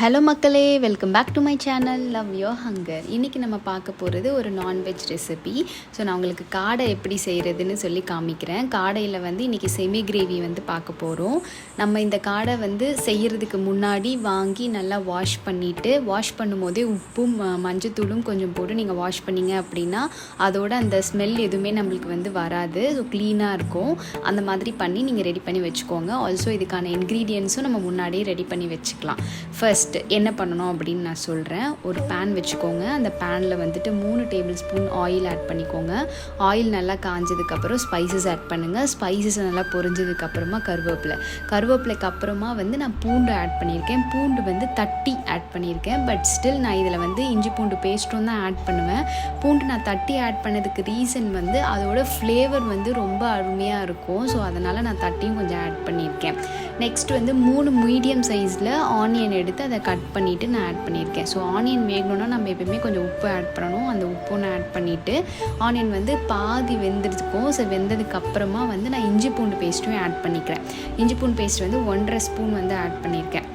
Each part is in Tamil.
ஹலோ மக்களே, welcome back to my channel Love Your Hunger. இன்றைக்கி நம்ம பார்க்க போகிறது ஒரு நான்வெஜ் ரெசிபி. ஸோ நான் உங்களுக்கு காடை எப்படி செய்கிறதுன்னு சொல்லி காமிக்கிறேன். காடையில் இன்றைக்கி செமி கிரேவி பார்க்க போகிறோம். நம்ம இந்த காடை செய்கிறதுக்கு முன்னாடி வாங்கி நல்லா வாஷ் பண்ணிவிட்டு, வாஷ் பண்ணும்போதே உப்பும் மஞ்சத்தூளும் கொஞ்சம் போட்டு நீங்கள் வாஷ் பண்ணிங்க அப்படின்னா அதோட அந்த ஸ்மெல் எதுவுமே நம்மளுக்கு வராது. ஸோ க்ளீனாக இருக்கும். அந்த மாதிரி பண்ணி நீங்கள் ரெடி பண்ணி வச்சுக்கோங்க. ஆல்சோ இதுக்கான இன்க்ரீடியன்ஸும் நம்ம முன்னாடியே ரெடி பண்ணி வச்சுக்கலாம். ஃபர்ஸ்ட் என்ன பண்ணணும் அப்படின்னு நான் சொல்கிறேன். ஒரு பேன் வச்சுக்கோங்க. அந்த பேனில் 3 டேபிள் ஸ்பூன் ஆயில் ஆட் பண்ணிக்கோங்க. ஆயில் நல்லா காஞ்சதுக்கப்புறம் ஸ்பைசஸ் ஆட் பண்ணுங்கள். ஸ்பைசஸ் நல்லா பொரிஞ்சதுக்கப்புறமா கருவேப்பிலைக்கு அப்புறமா நான் பூண்டு ஆட் பண்ணியிருக்கேன். பூண்டு தட்டி ஆட் பண்ணியிருக்கேன். பட் ஸ்டில் நான் இதில் இஞ்சி பூண்டு பேஸ்ட்டும் தான் ஆட் பண்ணுவேன். பூண்டு நான் தட்டி ஆட் பண்ணதுக்கு ரீசன் அதோட ஃப்ளேவர் ரொம்ப அருமையாக இருக்கும். ஸோ அதனால் நான் தட்டியும் கொஞ்சம் ஆட் பண்ணியிருக்கேன். நெக்ஸ்ட் 3 மீடியம் சைஸில் ஆனியன் எடுத்து அதை கட் பண்ணிவிட்டு நான் ஆட் பண்ணியிருக்கேன். ஸோ ஆனியன் வேகணும்னா நம்ம எப்பவுமே கொஞ்சம் உப்பு ஆட் பண்ணணும். அந்த உப்பும் நான் ஆட் பண்ணிவிட்டு ஆனியன் பாதி வெந்துருக்கும். ஸோ வெந்ததுக்கப்புறமா நான் இஞ்சி பூண்டு பேஸ்ட்டும் ஆட் பண்ணிக்கிறேன். இஞ்சி பூண்டு பேஸ்ட் 1.5 ஸ்பூன் ஆட் பண்ணியிருக்கேன்.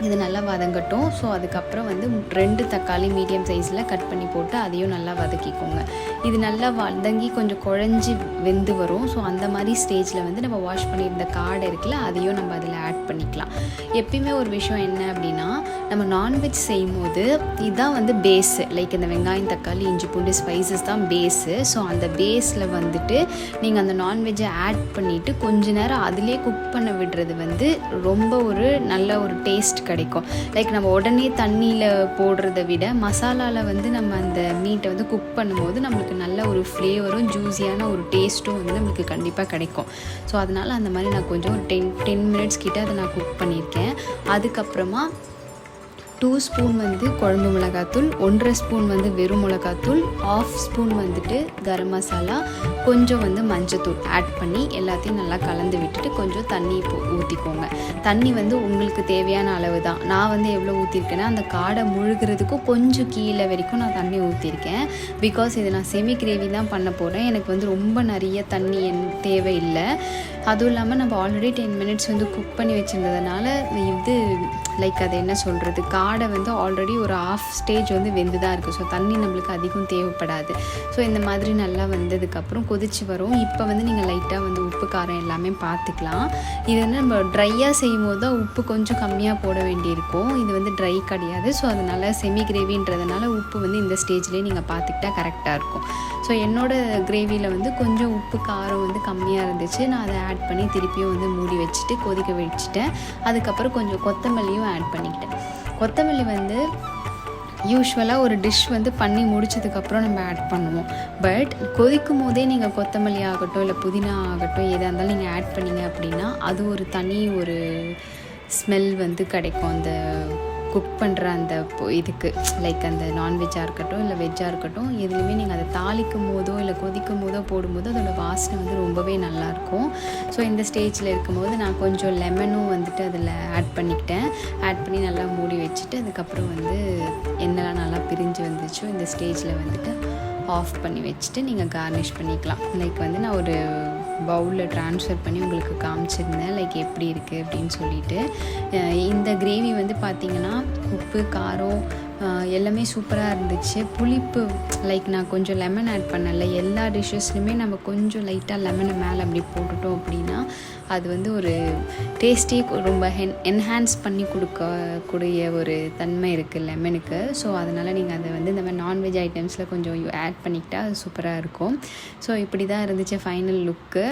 இது நல்லா வதங்கட்டும். ஸோ அதுக்கப்புறம் 2 தக்காளி மீடியம் சைஸில் கட் பண்ணி போட்டு அதையும் நல்லா வதக்கிக்கோங்க. இது நல்லா வதங்கி கொஞ்சம் குழஞ்சி வெந்து வரும். ஸோ அந்த மாதிரி ஸ்டேஜில் நம்ம வாஷ் பண்ணியிருந்த காடை இருக்குல்ல, அதையும் நம்ம அதில் ஆட் பண்ணிக்கலாம். எப்பயுமே ஒரு விஷயம் என்ன அப்படின்னா, நம்ம நான்வெஜ் செய்யும் போது இதுதான் பேஸு. லைக் இந்த வெங்காயம் தக்காளி இஞ்சி பூண்டு ஸ்பைசஸ் தான் பேஸு. ஸோ அந்த பேஸில் நீங்கள் அந்த நான்வெஜ்ஜை ஆட் பண்ணிவிட்டு கொஞ்ச நேரம் அதிலே குக் பண்ண விடுறது ரொம்ப ஒரு நல்ல ஒரு டேஸ்ட் கிடைக்கும். லைக் நம்ம உடனே தண்ணியில் போடுறத விட மசாலாவில் நம்ம அந்த மீட்டை குக் பண்ணும்போது நம்மளுக்கு நல்ல ஒரு ஃப்ளேவரும் ஜூஸியான ஒரு டேஸ்ட்டும் நம்மளுக்கு கண்டிப்பாக கிடைக்கும். ஸோ அதனால் அந்த மாதிரி நான் கொஞ்சம் ஒரு 10 மினிட்ஸ் கிட்ட அதை நான் குக் பண்ணியிருக்கேன். அதுக்கப்புறமா 2 ஸ்பூன் குழம்பு மிளகாத்தூள், 1.5 ஸ்பூன் வெறும் மிளகாத்தூள், 1/2 ஸ்பூன் கரம் மசாலா, கொஞ்சம் மஞ்சத்தூள் ஆட் பண்ணி எல்லாத்தையும் நல்லா கலந்து விட்டுட்டு கொஞ்சம் தண்ணி ஊற்றிக்கோங்க. தண்ணி உங்களுக்கு தேவையான அளவு தான். நான் எவ்வளோ ஊற்றிருக்கேன்னா, அந்த காடை முழுகிறதுக்கும் கொஞ்சம் கீழே வரைக்கும் நான் தண்ணி ஊற்றிருக்கேன். பிகாஸ் இது நான் செமி கிரேவி தான் பண்ண போகிறேன். எனக்கு ரொம்ப நிறைய தண்ணி தேவையில்லை. அதுவும் இல்லாமல் நம்ம ஆல்ரெடி 10 மினிட்ஸ் குக் பண்ணி வச்சுருந்ததுனால இது லைக் அது என்ன சொல்கிறது, காடை ஆல்ரெடி ஒரு 1/2 ஸ்டேஜ் வெந்து தான் இருக்குது. ஸோ தண்ணி நம்மளுக்கு அதிகம் தேவைப்படாது. ஸோ இந்த மாதிரி நல்லா வந்ததுக்கப்புறம் கொதிச்சு வரும். இப்போ நீங்கள் லைட்டாக உப்பு காரம் எல்லாமே பார்த்துக்கலாம். இது நம்ம ட்ரையாக செய்யும் போது தான் உப்பு கொஞ்சம் கம்மியாக போட வேண்டியிருக்கும். இது ட்ரை கிடையாது. ஸோ அதனால் செமி கிரேவின்றதுனால உப்பு இந்த ஸ்டேஜ்லேயே நீங்கள் பார்த்துக்கிட்டா கரெக்டாக இருக்கும். ஸோ என்னோடய கிரேவியில் கொஞ்சம் உப்பு காரம் கம்மியாக இருந்துச்சு. நான் அதை ஆட் பண்ணி திருப்பியும் மூடி வச்சுட்டு கொதிக்க வச்சுட்டேன். அதுக்கப்புறம் கொஞ்சம் கொத்தமல்லியும் ஆட் பண்ணிக்கிட்டேன். கொத்தமல்லி யூஸ்வலாக ஒரு டிஷ் பண்ணி முடிச்சதுக்கப்புறம் நம்ம ஆட் பண்ணுவோம். பட் கொதிக்கும் போதே நீங்கள் கொத்தமல்லி ஆகட்டும் இல்லை புதினா ஆகட்டும் எதாக இருந்தாலும் நீங்கள் ஆட் பண்ணிங்க அப்படின்னா அது ஒரு தனி ஒரு ஸ்மெல் கிடைக்கும். அந்த குக் பண்ணுற அந்த இதுக்கு லைக் அந்த நான்வெஜ்ஜாக இருக்கட்டும் இல்லை வெஜ்ஜாக இருக்கட்டும், எதுலேயுமே நீங்கள் அதை தாளிக்கும் போதோ இல்லை கொதிக்கும் போதோ போடும்போது அதோட வாசனை ரொம்பவே நல்லாயிருக்கும். ஸோ இந்த ஸ்டேஜில் இருக்கும்போது நான் கொஞ்சம் லெமனும் அதில் ஆட் பண்ணிக்கிட்டேன். ஆட் பண்ணி நல்லா மூடி வச்சுட்டு அதுக்கப்புறம் எண்ணெய்லாம் நல்லா பிரிஞ்சு வந்துச்சோ இந்த ஸ்டேஜில் ஆஃப் பண்ணி வச்சுட்டு நீங்கள் கார்னிஷ் பண்ணிக்கலாம். லைக் நான் ஒரு பவுலில் ட்ரான்ஸ்ஃபர் பண்ணி உங்களுக்கு காமிச்சிருந்தேன் லைக் எப்படி இருக்குது அப்படின்னு சொல்லிட்டு. இந்த கிரேவி பார்த்திங்கன்னா உப்பு காரம் எல்லாமே சூப்பராக இருந்துச்சு. புளிப்பு லைக் நான் கொஞ்சம் லெமன் ஆட் பண்ணல. எல்லா டிஷ்ஷஸ்லையுமே நம்ம கொஞ்சம் லைட்டாக லெமனை மேலே அப்படி போட்டுட்டோம் அப்படின்னா அது ஒரு டேஸ்ட்டே ரொம்ப என்ஹான்ஸ் பண்ணி கொடுக்கக்கூடிய ஒரு தன்மை இருக்குது லெமனுக்கு. ஸோ அதனால் நீங்கள் அதை இந்த மாதிரி நான்வெஜ் ஐட்டம்ஸில் கொஞ்சம் ஆட் பண்ணிக்கிட்டால் அது சூப்பராக இருக்கும். ஸோ இப்படி தான் இருந்துச்சு ஃபைனல் லுக்கு.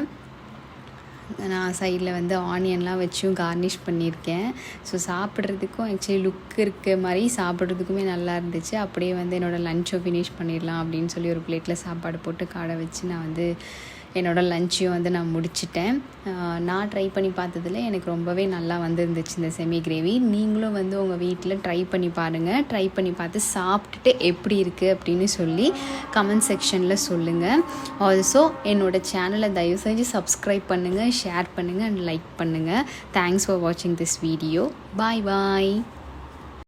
நான் சைடில் ஆனியன்லாம் வச்சும் கார்னிஷ் பண்ணியிருக்கேன். ஸோ சாப்பிட்றதுக்கும் ஆக்சுவலி லுக் இருக்க மாதிரி சாப்பிட்றதுக்குமே நல்லா இருந்துச்சு. அப்படியே என்னோடய லஞ்சை ஃபினிஷ் பண்ணிடலாம் அப்படின்னு சொல்லி ஒரு பிளேட்டில் சாப்பாடு போட்டு காடை வச்சு நான் என்னோடய லஞ்சையும் நான் முடிச்சிட்டேன். நான் ட்ரை பண்ணி பார்த்ததில் எனக்கு ரொம்பவே நல்லா இருந்துச்சு இந்த செமி கிரேவி. நீங்களும் உங்கள் வீட்டில் ட்ரை பண்ணி பாருங்கள். ட்ரை பண்ணி பார்த்து சாப்பிட்டுட்டு எப்படி இருக்குது அப்படின்னு சொல்லி கமெண்ட் செக்ஷனில் சொல்லுங்கள். ஆல்சோ என்னோடய சேனலை தயவு செஞ்சு சப்ஸ்கிரைப் பண்ணுங்கள், ஷேர் பண்ணுங்கள் அண்ட் லைக் பண்ணுங்கள். தேங்க்ஸ் ஃபார் வாட்சிங் திஸ் வீடியோ. Bye bye.